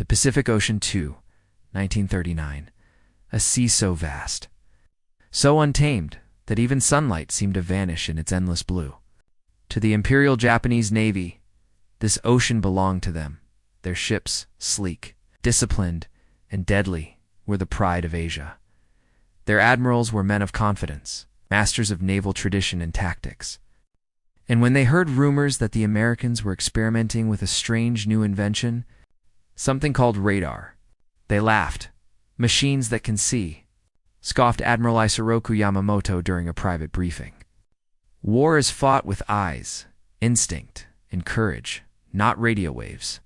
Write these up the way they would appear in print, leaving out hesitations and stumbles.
Pacific Ocean 2, 1939. A sea so vast, so untamed, that even sunlight seemed to vanish in its endless blue. To the Imperial Japanese Navy, this ocean belonged to them. Their ships, sleek, disciplined, and deadly, were the pride of Asia. Their admirals were men of confidence, masters of naval tradition and tactics. And when they heard rumors that the Americans were experimenting with a strange new invention, something called radar, they laughed. Machines that can see, scoffed Admiral Isoroku Yamamoto during a private briefing. War is fought with eyes, instinct, and courage, not radio waves.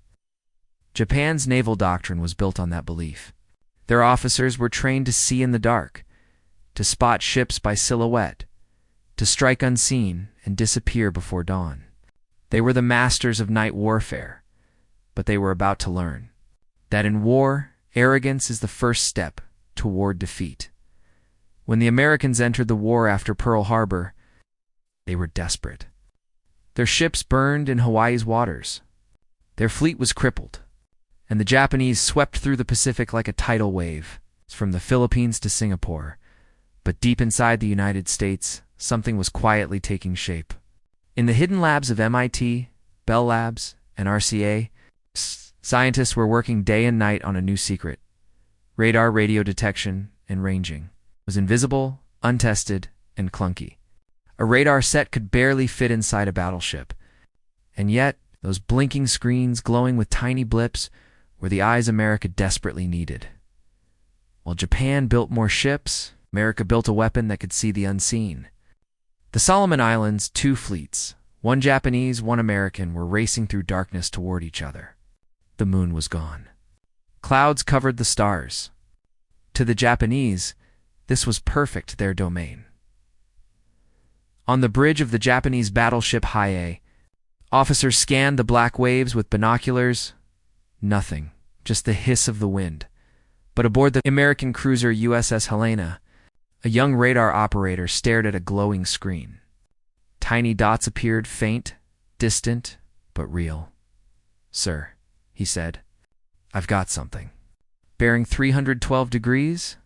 Japan's naval doctrine was built on that belief. Their officers were trained to see in the dark, to spot ships by silhouette, to strike unseen and disappear before dawn. They were the masters of night warfare, but they were about to learn that in war, arrogance is the first step toward defeat. When the Americans entered the war after Pearl Harbor, they were desperate. Their ships burned in Hawaii's waters. Their fleet was crippled, and the Japanese swept through the Pacific like a tidal wave, from the Philippines to Singapore. But deep inside the United States, something was quietly taking shape. In the hidden labs of MIT, Bell Labs, and RCA, scientists were working day and night on a new secret. Radar radio detection and ranging was invisible, untested, and clunky. A radar set could barely fit inside a battleship. And yet, those blinking screens glowing with tiny blips were the eyes America desperately needed. While Japan built more ships, America built a weapon that could see the unseen. The Solomon Islands, two fleets, one Japanese, one American, were racing through darkness toward each other. The moon was gone. Clouds covered the stars. To the Japanese, this was perfect, their domain. On the bridge of the Japanese battleship Hiei, officers scanned the black waves with binoculars. Nothing, just the hiss of the wind. But aboard the American cruiser USS Helena, a young radar operator stared at a glowing screen. Tiny dots appeared, faint, distant, but real. "Sir," he said, "I've got something." Bearing 312 degrees,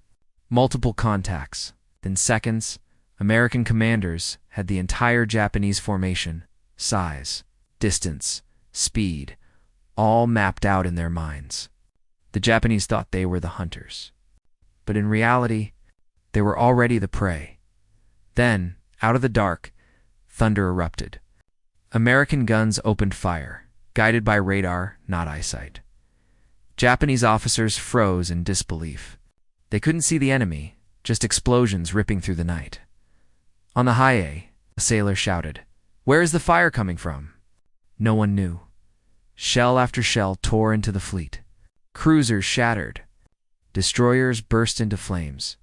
multiple contacts. In seconds, American commanders had the entire Japanese formation, size, distance, speed, all mapped out in their minds. The Japanese thought they were the hunters. But in reality, they were already the prey. Then, out of the dark, thunder erupted. American guns opened fire, guided by radar, not eyesight. Japanese officers froze in disbelief. They couldn't see the enemy, just explosions ripping through the night. On the Hiei, a sailor shouted, "Where is the fire coming from?" No one knew. Shell after shell tore into the fleet. Cruisers shattered. Destroyers burst into flames.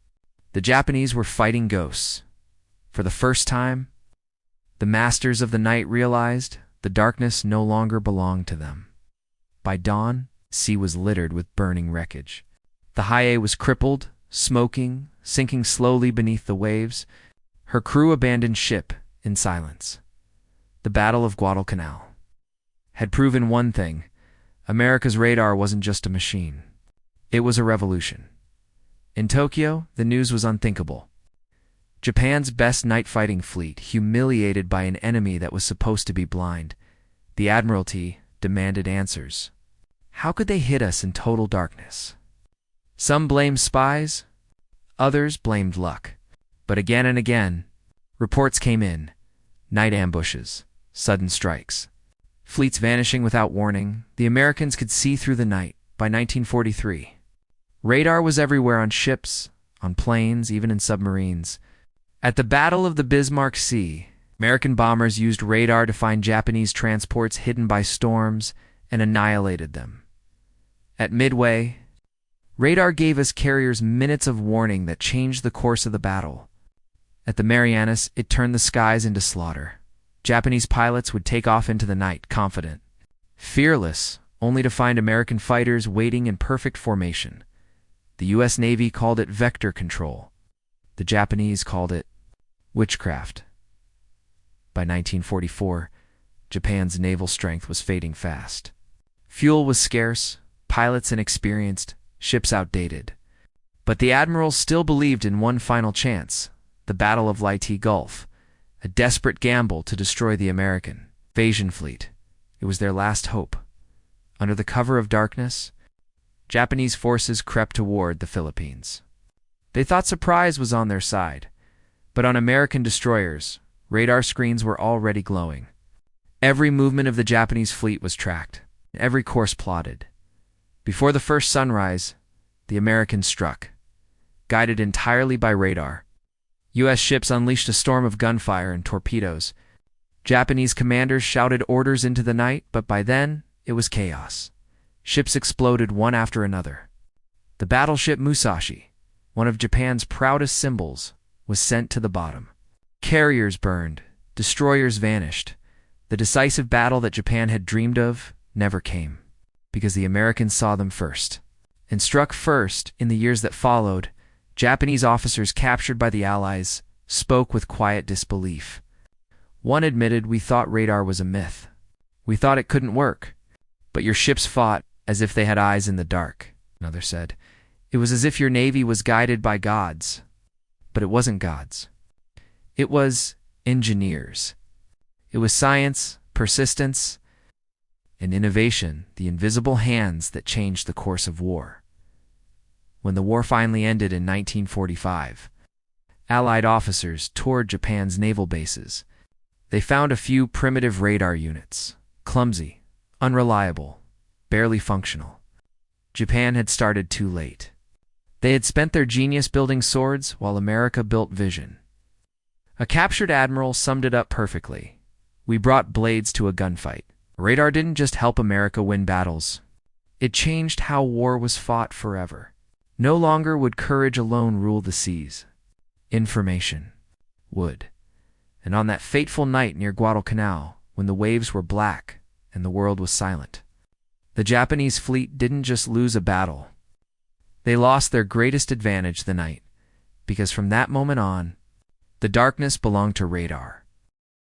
The Japanese were fighting ghosts. For the first time, the masters of the night realized the darkness no longer belonged to them. By dawn, the sea was littered with burning wreckage. The Hiei was crippled, smoking, sinking slowly beneath the waves. Her crew abandoned ship in silence. The Battle of Guadalcanal had proven one thing: America's radar wasn't just a machine. It was a revolution. In Tokyo, the news was unthinkable. Japan's best night-fighting fleet, humiliated by an enemy that was supposed to be blind. The Admiralty demanded answers. How could they hit us in total darkness? Some blamed spies, others blamed luck. But again and again, reports came in. Night ambushes, sudden strikes, fleets vanishing without warning. The Americans could see through the night. By 1943, radar was everywhere, on ships, on planes, even in submarines. At the Battle of the Bismarck Sea, American bombers used radar to find Japanese transports hidden by storms and annihilated them. At Midway, radar gave us carriers minutes of warning that changed the course of the battle. At the Marianas, it turned the skies into slaughter. Japanese pilots would take off into the night, confident, fearless, only to find American fighters waiting in perfect formation. The U.S. Navy called it vector control. The Japanese called it witchcraft. By 1944, Japan's naval strength was fading fast. Fuel was scarce, pilots inexperienced, ships outdated. But the admirals still believed in one final chance, the Battle of Leyte Gulf, a desperate gamble to destroy the American invasion fleet. It was their last hope. Under the cover of darkness, Japanese forces crept toward the Philippines. They thought surprise was on their side, but on American destroyers, radar screens were already glowing. Every movement of the Japanese fleet was tracked, every course plotted. Before the first sunrise, the Americans struck. Guided entirely by radar, U.S. ships unleashed a storm of gunfire and torpedoes. Japanese commanders shouted orders into the night, but by then, it was chaos. Ships exploded one after another. The battleship Musashi, one of Japan's proudest symbols, was sent to the bottom. Carriers burned, destroyers vanished. The decisive battle that Japan had dreamed of never came, because the Americans saw them first. And struck first, in the years that followed, Japanese officers captured by the Allies spoke with quiet disbelief. One admitted, "We thought radar was a myth. We thought it couldn't work. But your ships fought as if they had eyes in the dark." Another said, "It was as if your navy was guided by gods." But it wasn't gods. It was engineers. It was science, persistence, and innovation, the invisible hands that changed the course of war. When the war finally ended in 1945, Allied officers toured Japan's naval bases. They found a few primitive radar units, clumsy, unreliable, barely functional. Japan had started too late. They had spent their genius building swords while America built vision. A captured admiral summed it up perfectly. "We brought blades to a gunfight." Radar didn't just help America win battles. It changed how war was fought forever. No longer would courage alone rule the seas. Information would. And on that fateful night near Guadalcanal, when the waves were black and the world was silent, the Japanese fleet didn't just lose a battle. They lost their greatest advantage the night, because from that moment on, the darkness belonged to radar.